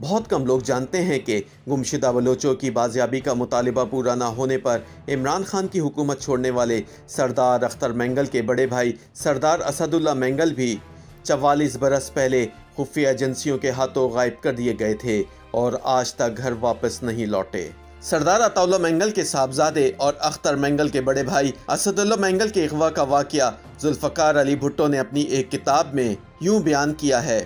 बहुत कम लोग जानते हैं कि गुमशुदा बलोचों की बाजियाबी का मुतालिबा पूरा ना होने पर इमरान खान की हुकूमत छोड़ने वाले सरदार अख्तर मेंगल के बड़े भाई सरदार असदुल्ला मेंगल भी 44 बरस पहले खुफिया एजेंसियों के हाथों गायब कर दिए गए थे और आज तक घर वापस नहीं लौटे। सरदार अताउल्ला मेंगल के साहबजादे और अख्तर मेंगल के बड़े भाई असदुल्ला मेंगल के अगवा का वाक़या जुल्फ़कार अली भुट्टो ने अपनी एक किताब में यूँ बयान किया है।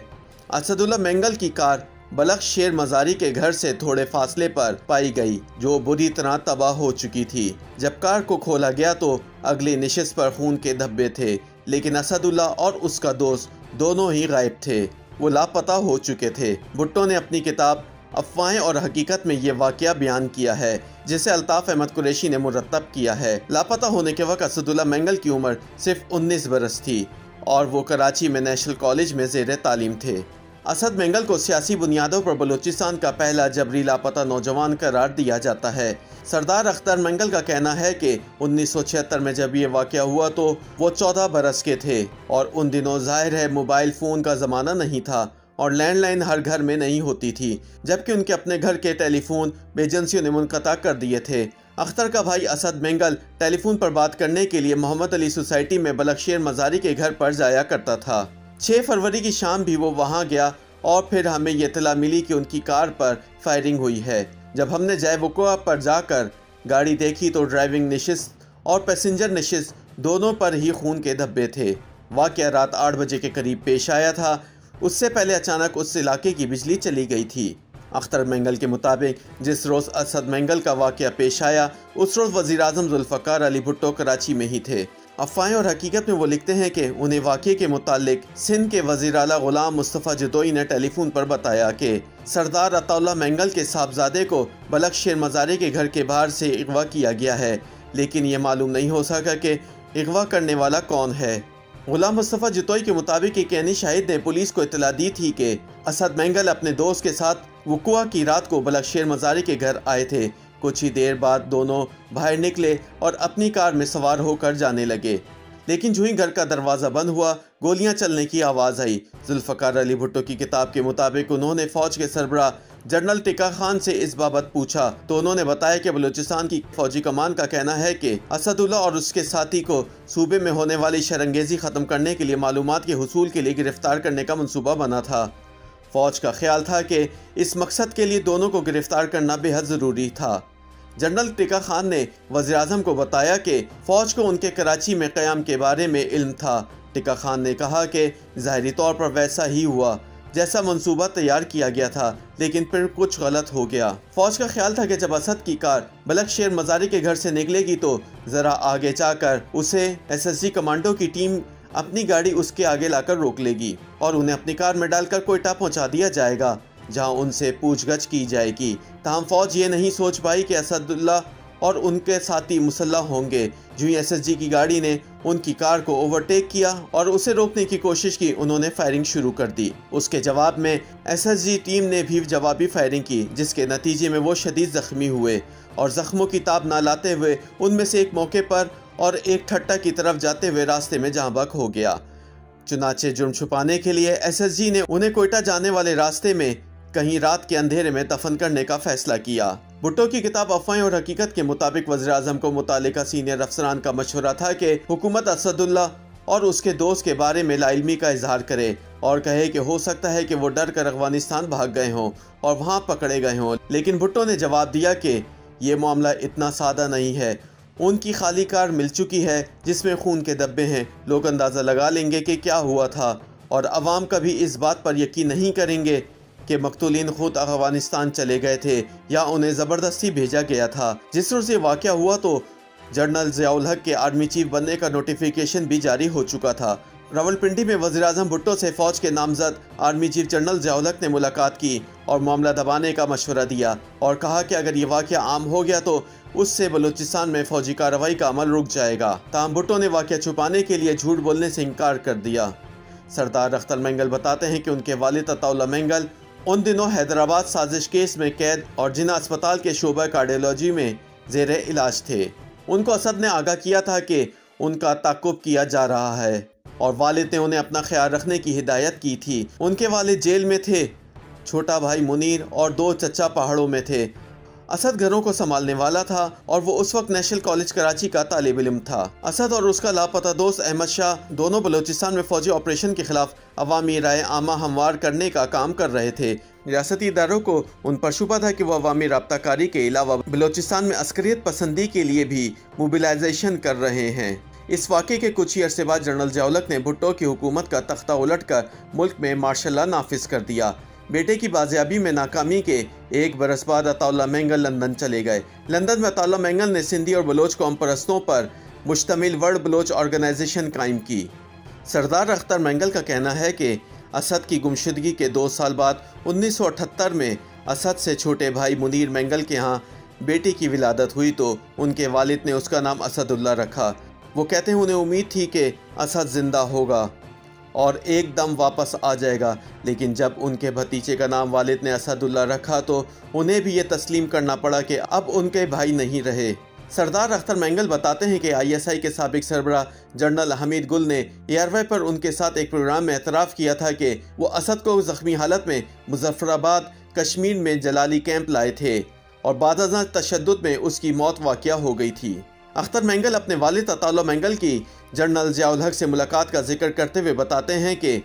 असदुल्ला मेंगल की कार बलख्श शेर मज़ारी के घर से थोड़े फासले पर पाई गई, जो बुरी तरह तबाह हो चुकी थी। जब कार को खोला गया तो अगली नशिस्त पर खून के धब्बे थे, लेकिन असदुल्ला और उसका दोस्त दोनों ही गायब थे। वो लापता हो चुके थे। भुट्टो ने अपनी किताब अफवाहें और हकीकत में ये वाक़या बयान किया है, जिसे अल्ताफ़ अहमद कुरैशी ने मुरतब किया है। लापता होने के वक्त असदुल्ला मेंगल की उम्र सिर्फ 19 बरस थी और वो कराची में नेशनल कॉलेज में ज़ेर तालीम थे। असद मेंगल को सियासी बुनियादों पर बलूचिस्तान का पहला जबरी लापता नौजवान करार दिया जाता है। सरदार अख्तर मेंगल का कहना है कि 1976 में जब ये वाक़या हुआ तो वो 14 बरस के थे और उन दिनों जाहिर है मोबाइल फ़ोन का ज़माना नहीं था और लैंडलाइन हर घर में नहीं होती थी, जबकि उनके अपने घर के टेलीफोन एजेंसियों ने मुनक़ता कर दिए थे। अख्तर का भाई असद मेंगल टेलीफोन पर बात करने के लिए मोहम्मद अली सोसाइटी में बलख्श शेर मज़ारी के घर पर जाया करता था। 6 फरवरी की शाम भी वो वहाँ गया और फिर हमें ये इत्तला मिली कि उनकी कार पर फायरिंग हुई है। जब हमने जय वक़ुआ पर जाकर गाड़ी देखी तो ड्राइविंग नशिस्त और पैसेंजर नशिस्त दोनों पर ही खून के धब्बे थे। वाक़या रात 8 बजे के करीब पेश आया था। उससे पहले अचानक उस इलाके की बिजली चली गई थी। अख्तर मेंगल के मुताबिक जिस रोज़ असद मेंगल का वाक़या पेश आया उस रोज़ वज़ीर-ए-आज़म जुल्फ़कार अली भुट्टो कराची में ही थे। अफ़वाहें और हकीकत में वो लिखते हैं कि उन्हें वाक़े के मुतालिक सिंध के वज़ीर आला ग़ुलाम मुस्तफ़ा जदोई ने टेलीफोन पर बताया कि सरदार अताउल्ला मेंगल के साहबजादे को बलख्श शेर मज़ारी के घर के बाहर से अगवा किया गया है, लेकिन ये मालूम नहीं हो सका कि अगवा करने वाला कौन है। ग़ुलाम मुस्तफ़ा जदोई के मुताबिक एक यानी शाहिद ने पुलिस को इत्तला दी थी कि असद मेंगल अपने दोस्त के साथ वक़ुआ की रात को बलख्श शेर मज़ारी के घर आए थे। कुछ ही देर बाद दोनों बाहर निकले और अपनी कार में सवार होकर जाने लगे, लेकिन जो ही घर का दरवाज़ा बंद हुआ गोलियां चलने की आवाज़ आई। जुल्फ़कार अली भुट्टो की किताब के मुताबिक उन्होंने फ़ौज के सरबराह जनरल टिक्का खान से इस बाबत पूछा तो उन्होंने बताया कि बलूचिस्तान की फ़ौजी कमान का कहना है कि असदुल्ला और उसके साथी को सूबे में होने वाली शरंगेज़ी ख़त्म करने के लिए मालूमात के हुसूल के लिए गिरफ़्तार करने का मनसूबा बना था। फ़ौज का ख्याल था कि इस मकसद के लिए दोनों को गिरफ़्तार करना बेहद ज़रूरी था। जनरल टिक्का खान ने वज़ीर-ए-आज़म को बताया कि फ़ौज को उनके कराची में क़याम के बारे में इल्म था। टिक्का खान ने कहा कि ज़ाहिरी तौर पर वैसा ही हुआ जैसा मंसूबा तैयार किया गया था, लेकिन फिर कुछ गलत हो गया। फ़ौज का ख्याल था कि जब असद की कार बलख्श शेर मज़ारी के घर से निकलेगी तो ज़रा आगे जाकर उसे SSG कमांडो की टीम अपनी गाड़ी उसके आगे लाकर रोक लेगी और उन्हें अपनी कार में डालकर कोयटा पहुंचा दिया जाएगा, जहां उनसे पूछगछ की जाएगी। ताहम फ़ौज ये नहीं सोच पाई कि असदुल्ला और उनके साथी मुसल्लह होंगे। जो ही SSG की गाड़ी ने उनकी कार को ओवरटेक किया और उसे रोकने की कोशिश की, उन्होंने फायरिंग शुरू कर दी। उसके जवाब में SSG टीम ने भी जवाबी फायरिंग की, जिसके नतीजे में वो शदीद ज़ख्मी हुए और ज़ख्मों की ताब ना लाते हुए उनमें से एक मौके पर और एक ठट्टा की तरफ जाते हुए रास्ते में जहाँ बक हो गया। चुनाचे जुर्म छुपाने के लिए SSG ने उन्हें कोयटा जाने वाले रास्ते में कहीं रात के अंधेरे में दफन करने का फैसला किया। भुट्टो की किताब अफ़वाहें और हकीकत के मुताबिक वज़ीर-ए-आज़म को मुतालिका सीनियर अफसरान का मशवरा था कि हुकूमत असदुल्ला और उसके दोस्त के बारे में लाइल्मी का इजहार करे और कहे कि हो सकता है कि वो डर कर अफ़गानिस्तान भाग गए हों और वहाँ पकड़े गए हों। लेकिन भुट्टो ने जवाब दिया कि ये मामला इतना सादा नहीं है। उनकी खाली कार मिल चुकी है जिसमें खून के धब्बे हैं। लोग अंदाज़ा लगा लेंगे कि क्या हुआ था और अवाम कभी इस बात पर यकीन नहीं करेंगे कि मकतूलीन खुद अफ़गानिस्तान चले गए थे या उन्हें ज़बरदस्ती भेजा गया था। जिस रोज़ ये वाक़या हुआ तो जनरल ज़ियाउल हक के आर्मी चीफ बनने का नोटिफिकेशन भी जारी हो चुका था। रावलपिंडी में वज़ीर-ए-आज़म भुट्टो से फ़ौज के नामज़द आर्मी चीफ जनरल ज़ियाउल हक ने मुलाकात की और मामला दबाने का मशवरा दिया और कहा कि अगर ये वाक़या आम हो गया तो उससे बलूचिस्तान में फ़ौजी कार्रवाई का अमल रुक जाएगा। ताहम भुट्टो ने वाक़या छुपाने के लिए झूठ बोलने से इनकार कर दिया। सरदार अख्तर मेंगल बताते हैं कि उनके वालिद अताउल्ला मेंगल उन दिनों हैदराबाद साजिश केस में कैद और जिना अस्पताल के शोबा कार्डियोलॉजी में ज़ेर इलाज थे। उनको असद ने आगाह किया था कि उनका ताक़ुब किया जा रहा है और वालिद ने उन्हें अपना ख्याल रखने की हिदायत की थी। उनके वालिद जेल में थे छोटा भाई मुनीर और 2 चचा पहाड़ों में थे। असद घरों को संभालने वाला था और वो उस वक्त नेशनल कॉलेज कराची का तालिब इल्म था। असद और उसका लापता दोस्त अहमद शाह दोनों बलूचिस्तान में फौजी ऑपरेशन के खिलाफ अवामी राय आमा हमवार करने का काम कर रहे थे। रियासती इदारों को उन पर शुबा था कि वह अवामी राब्ताकारी के अलावा बलूचिस्तान में अस्करियत पसंदी के लिए भी मोबिलाइजेशन कर रहे हैं। इस वाक़े के कुछ ही अरसे बाद जनरल जियाउल-हक ने भुट्टो की हुकूमत का तख्ता उलट कर मुल्क में मार्शल लॉ नाफिज कर दिया। बेटे की बाजियाबी में नाकामी के 1 बरस बाद अताउल्लाह मेंगल लंदन चले गए। लंदन में अताउल्लाह मेंगल ने सिंधी और बलोच कौम परस्तों पर मुश्तमिल वर्ल्ड बलोच ऑर्गेनाइजेशन कायम की। सरदार अख्तर मेंगल का कहना है कि असद की गुमशुदगी के 2 साल बाद 1978 में असद से छोटे भाई मुनीर मेंगल के यहाँ बेटी की विलादत हुई तो उनके वालिद ने उसका नाम असदुल्ला रखा। वो कहते हैं उन्हें उम्मीद थी कि असद जिंदा होगा और एकदम वापस आ जाएगा, लेकिन जब उनके भतीजे का नाम वालिद ने असदुल्ला रखा तो उन्हें भी ये तस्लीम करना पड़ा कि अब उनके भाई नहीं रहे। सरदार अख्तर मेंगल बताते हैं कि ISI के साबिक सरबराह जनरल हमीद गुल ने एयरवे पर उनके साथ एक प्रोग्राम में एतराफ़ किया था कि वो असद को ज़ख्मी हालत में मुजफ्फराबाद कश्मीर में जलाली कैंप लाए थे और बाद तशद्दुद में उसकी मौत वाक़या हो गई थी। अख्तर मेंगल अपने वालिद अताउल्लाह मेंगल की जनरल जियाउल-हक से मुलाकात का जिक्र करते हुए बताते हैं कि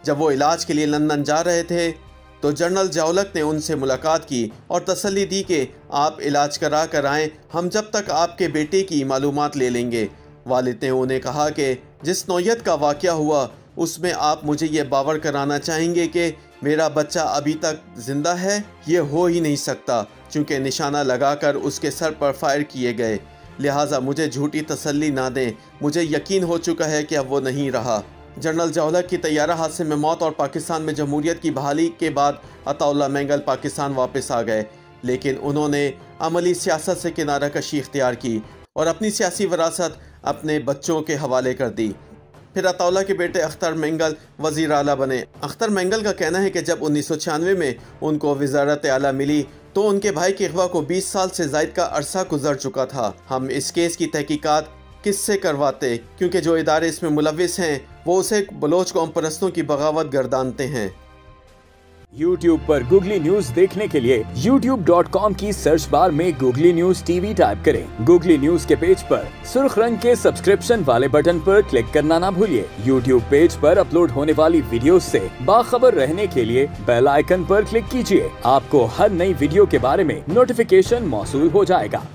जब वो इलाज के लिए लंदन जा रहे थे तो जनरल जियाउल-हक ने उनसे मुलाकात की और तसल्ली दी कि आप इलाज करा कर आएँ, हम जब तक आपके बेटे की मालूमात ले लेंगे। वालिद ने उन्हें कहा कि जिस नौयत का वाक़या हुआ उसमें आप मुझे ये बावर कराना चाहेंगे कि मेरा बच्चा अभी तक ज़िंदा है? ये हो ही नहीं सकता, चूँकि निशाना लगाकर उसके सर पर फायर किए गए, लिहाजा मुझे झूठी तसल्ली ना दें। मुझे यकीन हो चुका है कि अब वो नहीं रहा। जनरल जियाउल-हक की तैयारा हादसे में मौत और पाकिस्तान में जमहूरियत की बहाली के बाद अताउल्लाह मेंगल पाकिस्तान वापस आ गए, लेकिन उन्होंने अमली सियासत से किनारा कशी इख्तियार की और अपनी सियासी विरासत अपने बच्चों के हवाले कर दी। फिर अताउल्लाह के बेटे अख्तर मेंगल वज़ीर आला बने। अख्तर मेंगल का कहना है कि जब 1996 में उनको वज़ारत आला मिली तो उनके भाई के अगवा को 20 साल से ज़ायद का अरसा गुजर चुका था। हम इस केस की तहकीकात किससे करवाते, क्योंकि जो इदारे इसमें मुलविस हैं वो उसे बलोच कौम परस्तों की बगावत गर्दानते हैं। YouTube पर गूगली न्यूज देखने के लिए youtube.com की सर्च बार में गूगली न्यूज TV टाइप करें। गूगली न्यूज के पेज पर सुर्ख रंग के सब्सक्रिप्शन वाले बटन पर क्लिक करना ना भूलिए। YouTube पेज पर अपलोड होने वाली वीडियोस से बाखबर रहने के लिए बेल आइकन पर क्लिक कीजिए। आपको हर नई वीडियो के बारे में नोटिफिकेशन मौसूल हो जाएगा।